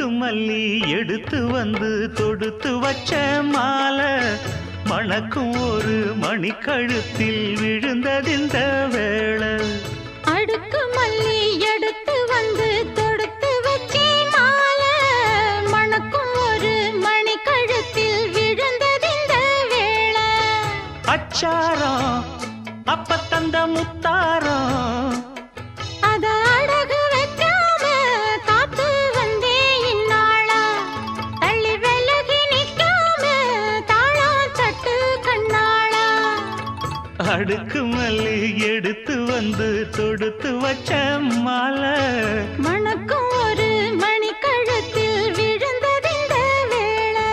அடுக்கு மல்லி எடுத்து வந்து தொடுத்து வச்ச மாலை மணக்கும் ஒரு மணிக்கழுத்தில் விழுந்ததிந்த வேளை. அடுக்கு மல்லி எடுத்து வந்து தொடுத்து வச்சே மாலை மணக்கும் ஒரு மணிக்கழுத்தில் விழுந்ததிந்த வேளை. அச்சாரம் அப்ப தந்த முத்தாரம் அத அடகு வைக்காம காத்து வந்தே இந்நாளா. தள்ளி விலகி நிக்காம தாளா தட்டு கண்ணாளா. அடுக்கு மல்லி எடுத்து வந்து தொடுத்து வச்ச மாலை மணக்கும் ஒரு மணிக்கழுத்தில் விழுந்ததிந்த வேளை.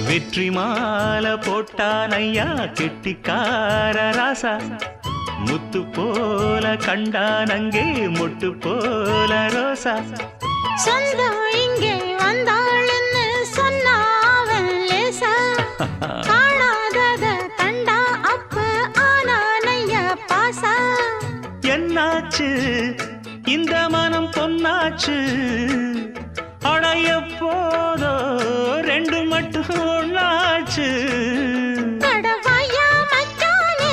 வெற்றி மாலை போட்டான் ஐயா கெட்டிக்கார ராசா. முத்து போல கண்டான் அங்கே மொட்டு போல ரோசா. சொந்தம் இங்கே வந்தாள்னு சொன்னாவன் லேசா. காணாதத கண்டா அப்ப ஆனானைய பாசா. என்னாச்சு இந்த மனம் பொன்னாச்சு அடைய போதோ ரெண்டு மட்டும் ஒண்ணாச்சு. கடவாயா மச்சானே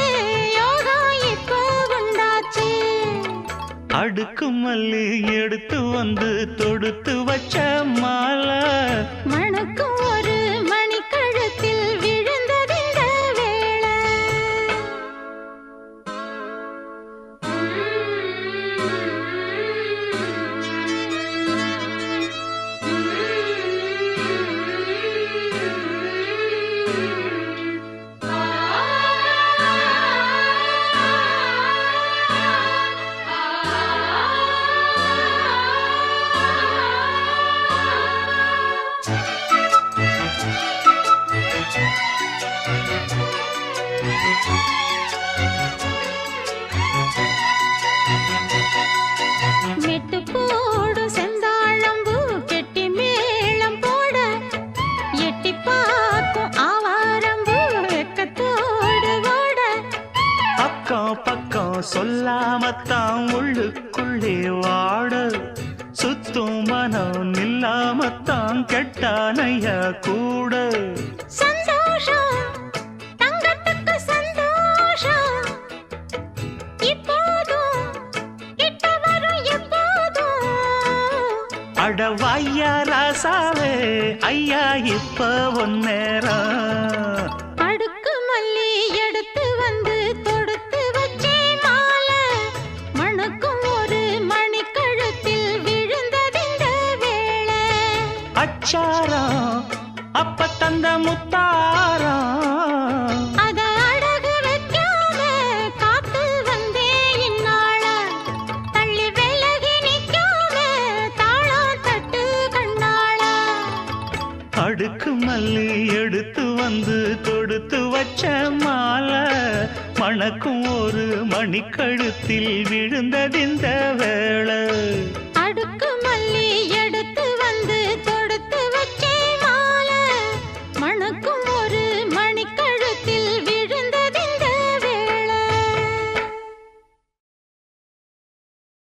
யோகா இப்போ உண்டாச்சு. அடுக்கு மல்லி எடுத்து வந்து தொடுத்து வச்ச மாலை மணக்கும் ஒரு மணிக்கழுத்தில் விழுந்ததிந்த வேளை. மெட்டு போடு செந்தாழம்பூ கெட்டி மேளம் போட எட்டி பார்க்கும் ஆவாரம்பூ வெக்கத்தோடு ஓட. அக்கம் பக்கம் சொல்லாமத்தான் உள்ளுக்குள்ளே வாட சுத்தும் மனம் நில்லாமத்தான் கெட்டானைய கூட. சந்தோஷம் தங்கத்துக்கு சந்தோஷம் இப்போதும் கிட்ட வரும் எப்போதும். அடவாய்யா ராசாவே ஐயா இப்ப ஒன்னேரம். அடுக்கு மல்லி எடுத்து வந்து தொடுத்து வச்சே மாலை மணக்கும் ஒரு மணிக்கழுத்தில் விழுந்ததிந்த வேளை. அச்சாரம் அப்ப தந்த முத்தாரம் அத அடகு வைக்காம காத்து வந்தே இந்நாளா. தள்ளி விலகி நிக்காம தாளா தட்டு கண்ணாளா. அடுக்கு மல்லி எடுத்து வந்து தொடுத்து வச்ச மாலை மணக்கும் ஒரு மணிக்கழுத்தில் விழுந்ததிந்த